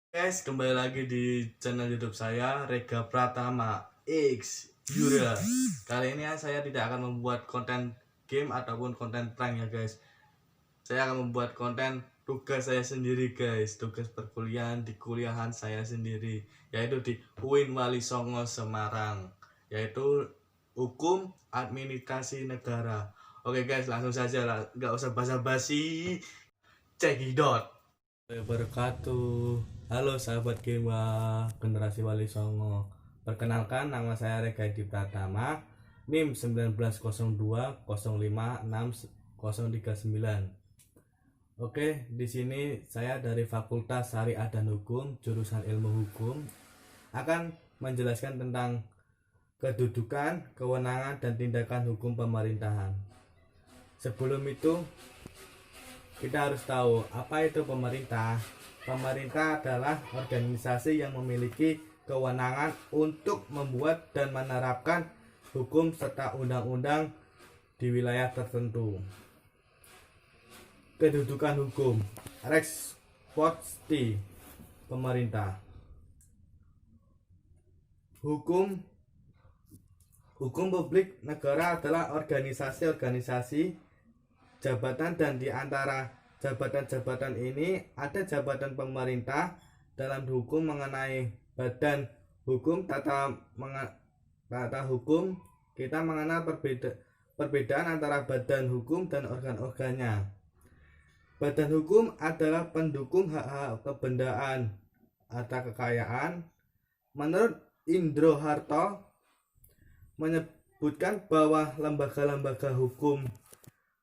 Guys, kembali lagi di channel YouTube saya, Rega Pratama X Yura. Kali ini saya tidak akan membuat konten game ataupun konten prank ya guys. Saya akan membuat konten tugas saya sendiri guys, tugas perkuliahan di kuliahan saya sendiri, yaitu di UIN Wali Songo Semarang, yaitu Hukum Administrasi Negara. Oke guys, langsung saja lah, nggak usah basa-basi, cekidot. Wabarakatuh. Halo sahabat Gewa generasi Wali Songo. Perkenalkan, nama saya Rega Edi Pratama, NIM 1902056039. Oke, di sini saya dari Fakultas Syariah dan Hukum, jurusan Ilmu Hukum, akan menjelaskan tentang kedudukan, kewenangan, dan tindakan hukum pemerintahan. Sebelum itu, kita harus tahu apa itu pemerintah. Pemerintah adalah organisasi yang memiliki kewenangan untuk membuat dan menerapkan hukum serta undang-undang di wilayah tertentu. Kedudukan hukum, Rex Posti, pemerintah. Hukum publik negara adalah organisasi-organisasi jabatan, dan di antara jabatan-jabatan ini ada jabatan pemerintah. Dalam hukum mengenai badan hukum, tata hukum, kita mengenal perbedaan antara badan hukum dan organ-organnya. Badan hukum adalah pendukung hak-hak kebendaan harta kekayaan. Menurut Indro Harto menyebutkan bahwa lembaga-lembaga hukum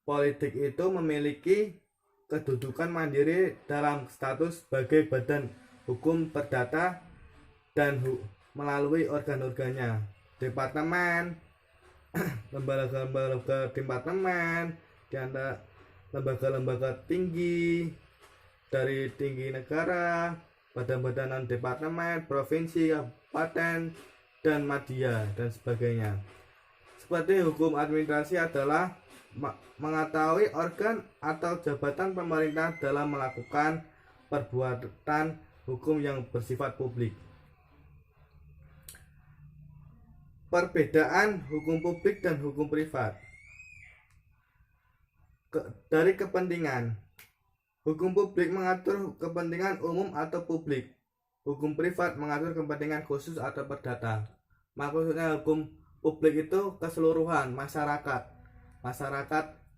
politik itu memiliki kedudukan mandiri dalam status sebagai badan hukum perdata dan melalui organ-organnya, departemen, lembaga-lembaga departemen, di antara lembaga-lembaga tinggi dari tinggi negara, badan-badanan departemen, provinsi, kabupaten, dan media dan sebagainya. Seperti hukum administrasi adalah mengetahui organ atau jabatan pemerintah dalam melakukan perbuatan hukum yang bersifat publik. Perbedaan hukum publik dan hukum privat. Dari kepentingan, hukum publik mengatur kepentingan umum atau publik. Hukum privat mengatur kepentingan khusus atau perdata. Maksudnya hukum publik itu keseluruhan masyarakat.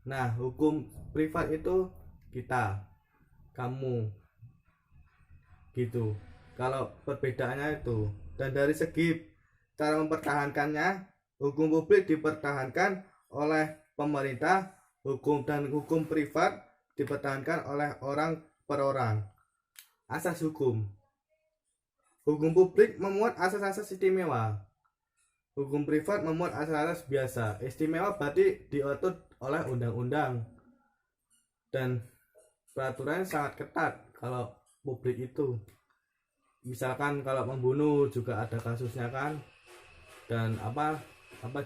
Nah, hukum privat itu kita, kamu, gitu. Kalau perbedaannya itu, dan dari segi cara mempertahankannya, hukum publik dipertahankan oleh pemerintah, hukum privat dipertahankan oleh orang per orang. Asas hukum publik memuat asas-asas istimewa. Hukum privat memuat asas-asas biasa. Istimewa berarti diatur oleh undang-undang dan peraturan sangat ketat. Kalau publik itu, misalkan kalau membunuh juga ada kasusnya kan, dan apa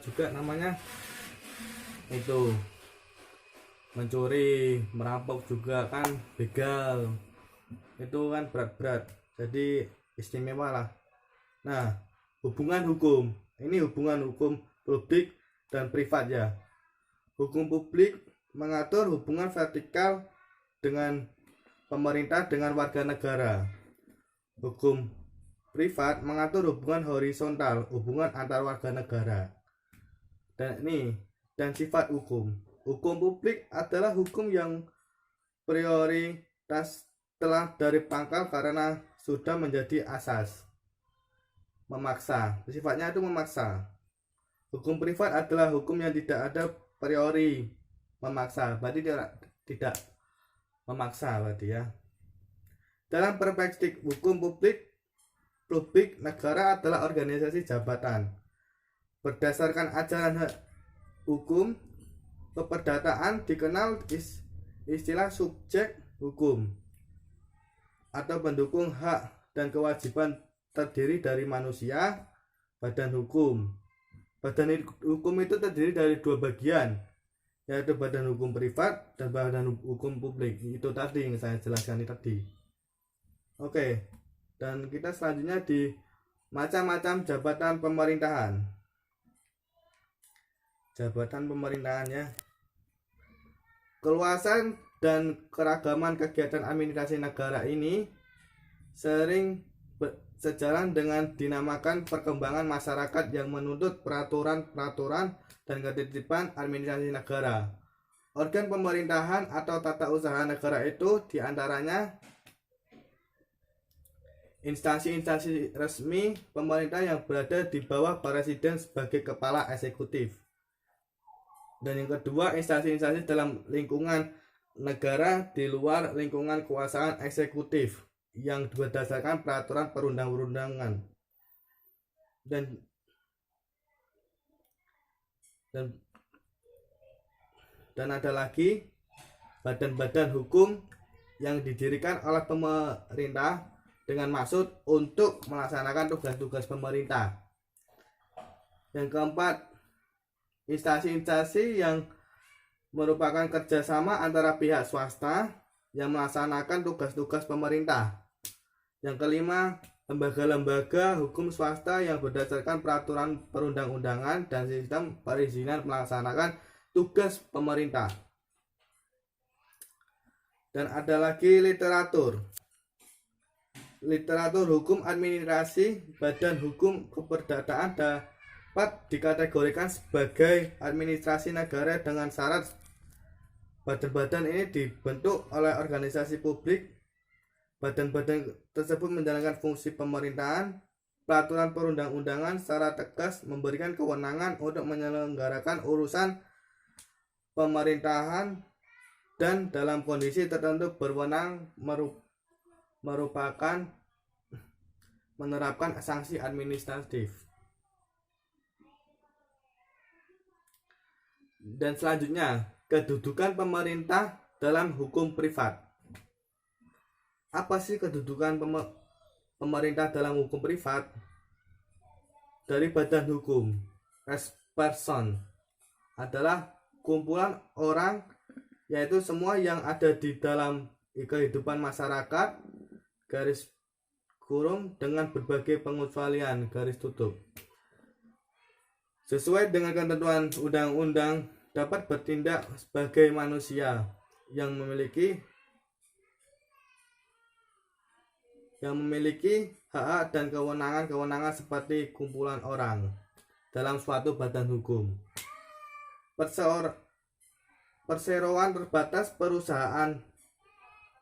juga namanya itu, mencuri, merampok juga kan, begal, itu kan berat-berat, jadi istimewa lah. Nah, hubungan hukum ini hubungan hukum publik dan privat ya. Hukum publik mengatur hubungan vertikal dengan pemerintah dengan warga negara. Hukum privat mengatur hubungan horizontal, hubungan antar warga negara. Dan sifat hukum. Hukum publik adalah hukum yang prioritas telah dari pangkal karena sudah menjadi asas. Memaksa, sifatnya itu memaksa. Hukum privat adalah hukum yang tidak ada priori memaksa, berarti dia tidak memaksa berarti ya. Dalam perspektif hukum publik negara adalah organisasi jabatan. Berdasarkan ajaran hukum keperdataan dikenal istilah subjek hukum atau pendukung hak dan kewajiban terdiri dari manusia. Badan hukum itu terdiri dari dua bagian, yaitu badan hukum privat dan badan hukum publik. Itu tadi yang saya jelaskan tadi. Oke, Dan kita selanjutnya di macam-macam jabatan pemerintahan. Jabatan pemerintahannya, keluasan dan keragaman kegiatan administrasi negara ini sering sejalan dengan dinamakan perkembangan masyarakat yang menuntut peraturan-peraturan dan ketertiban administrasi negara. Organ pemerintahan atau tata usaha negara itu diantaranya instansi-instansi resmi pemerintah yang berada di bawah presiden sebagai kepala eksekutif. Dan yang kedua, instansi-instansi dalam lingkungan negara di luar lingkungan kekuasaan eksekutif yang berdasarkan peraturan perundang-undangan. Dan ada lagi badan-badan hukum yang didirikan oleh pemerintah dengan maksud untuk melaksanakan tugas-tugas pemerintah. Yang keempat, instansi-instansi yang merupakan kerjasama antara pihak swasta yang melaksanakan tugas-tugas pemerintah. Yang kelima, lembaga-lembaga hukum swasta yang berdasarkan peraturan perundang-undangan dan sistem perizinan melaksanakan tugas pemerintah. Dan ada lagi literatur. Literatur hukum administrasi badan hukum keperdataan dapat dikategorikan sebagai administrasi negara dengan syarat badan-badan ini dibentuk oleh organisasi publik. Badan-badan tersebut menjalankan fungsi pemerintahan, peraturan perundang-undangan secara tegas memberikan kewenangan untuk menyelenggarakan urusan pemerintahan dan dalam kondisi tertentu berwenang menerapkan sanksi administratif. Dan selanjutnya, kedudukan pemerintah dalam hukum privat. Apa sih kedudukan pemerintah dalam hukum privat? Dari badan hukum, person adalah kumpulan orang, yaitu semua yang ada di dalam kehidupan masyarakat, garis kurung, dengan berbagai pengecualian, garis tutup, sesuai dengan ketentuan undang-undang, dapat bertindak sebagai manusia yang memiliki hak dan kewenangan seperti kumpulan orang dalam suatu badan hukum. Perseroan terbatas, perusahaan,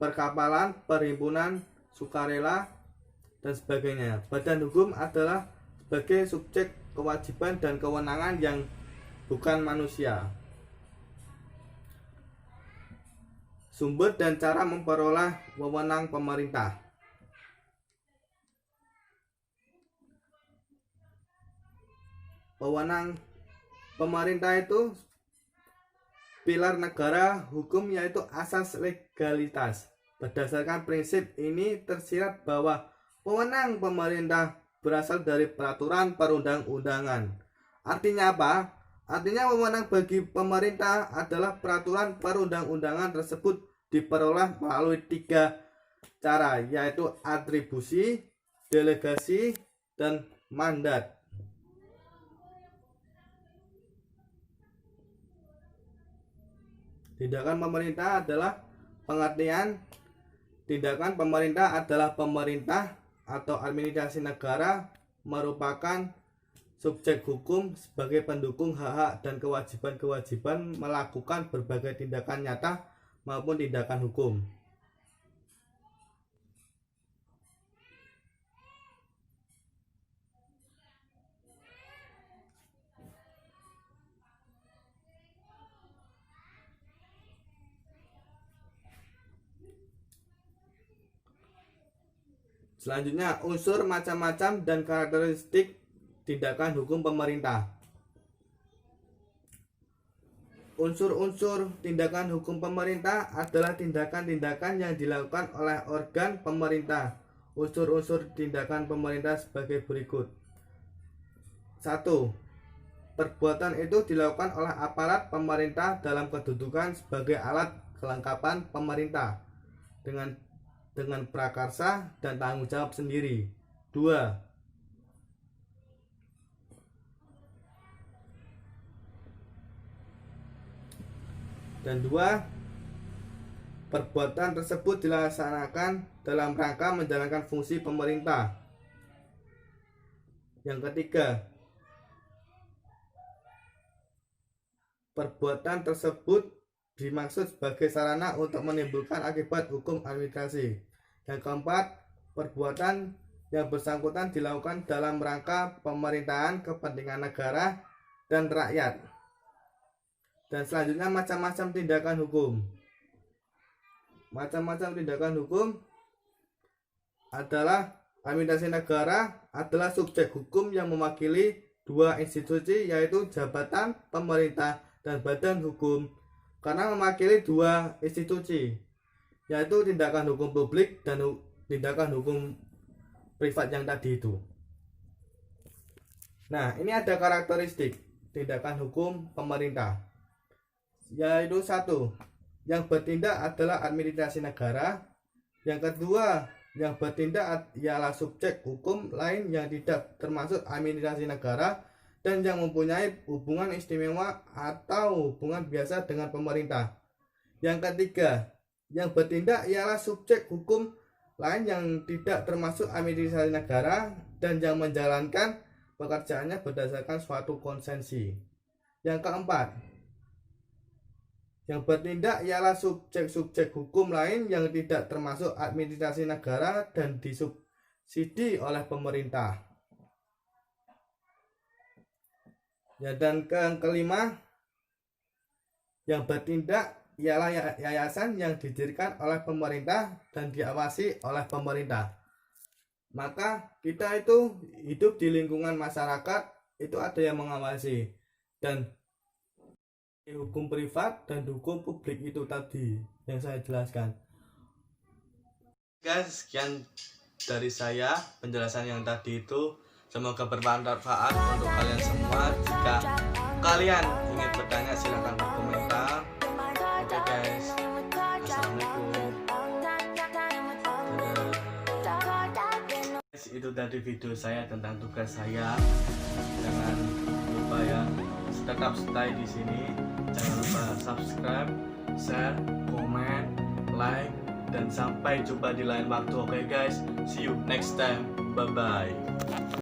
perkapalan, perhimpunan, sukarela, dan sebagainya. Badan hukum adalah sebagai subjek kewajiban dan kewenangan yang bukan manusia. Sumber dan cara memperoleh wewenang pemerintah. Wewenang pemerintah itu pilar negara hukum, yaitu asas legalitas. Berdasarkan prinsip ini tersirat bahwa wewenang pemerintah berasal dari peraturan perundang-undangan. Artinya apa? Artinya wewenang bagi pemerintah adalah peraturan perundang-undangan tersebut diperoleh melalui 3 cara, yaitu atribusi, delegasi, dan mandat. Tindakan pemerintah adalah pengertian tindakan pemerintah adalah pemerintah atau administrasi negara merupakan subjek hukum sebagai pendukung hak-hak dan kewajiban-kewajiban melakukan berbagai tindakan nyata maupun tindakan hukum. Selanjutnya, unsur, macam-macam, dan karakteristik tindakan hukum pemerintah. Unsur-unsur tindakan hukum pemerintah adalah tindakan-tindakan yang dilakukan oleh organ pemerintah. Unsur-unsur tindakan pemerintah sebagai berikut. 1. Perbuatan itu dilakukan oleh aparat pemerintah dalam kedudukan sebagai alat kelengkapan pemerintah dengan dengan prakarsa dan tanggung jawab sendiri. 2. Perbuatan tersebut dilaksanakan dalam rangka menjalankan fungsi pemerintah. Yang ketiga, perbuatan tersebut dimaksud sebagai sarana untuk menimbulkan akibat hukum administrasi. Yang keempat, perbuatan yang bersangkutan dilakukan dalam rangka pemerintahan kepentingan negara dan rakyat. Dan selanjutnya macam-macam tindakan hukum. Macam-macam tindakan hukum adalah administrasi negara adalah subjek hukum yang mewakili dua institusi, yaitu jabatan pemerintah dan badan hukum, karena mewakili dua institusi, yaitu tindakan hukum publik dan tindakan hukum privat yang tadi itu. Nah, ini ada karakteristik tindakan hukum pemerintah, yaitu 1. Yang bertindak adalah administrasi negara. Yang kedua, yang bertindak ialah subjek hukum lain yang tidak termasuk administrasi negara dan yang mempunyai hubungan istimewa atau hubungan biasa dengan pemerintah. Yang ketiga, yang bertindak ialah subjek hukum lain yang tidak termasuk administrasi negara dan yang menjalankan pekerjaannya berdasarkan suatu konsensi. Yang keempat, yang bertindak ialah subjek-subjek hukum lain yang tidak termasuk administrasi negara dan disubsidi oleh pemerintah. Ya, dan yang kelima, yang bertindak ialah yayasan yang didirikan oleh pemerintah dan diawasi oleh pemerintah. Maka kita itu hidup di lingkungan masyarakat, itu ada yang mengawasi, dan hukum privat dan hukum publik itu tadi yang saya jelaskan. Guys, sekian dari saya penjelasan yang tadi itu. Semoga bermanfaat untuk kalian semua. Jika kalian ingin bertanya silahkan berkomentar. Oke guys, assalamualaikum. Guys, itu tadi video saya tentang tugas saya. Jangan lupa ya, tetap stay di sini. Jangan lupa subscribe, share, komen, like, dan sampai jumpa di lain waktu. Oke guys, see you next time. Bye bye.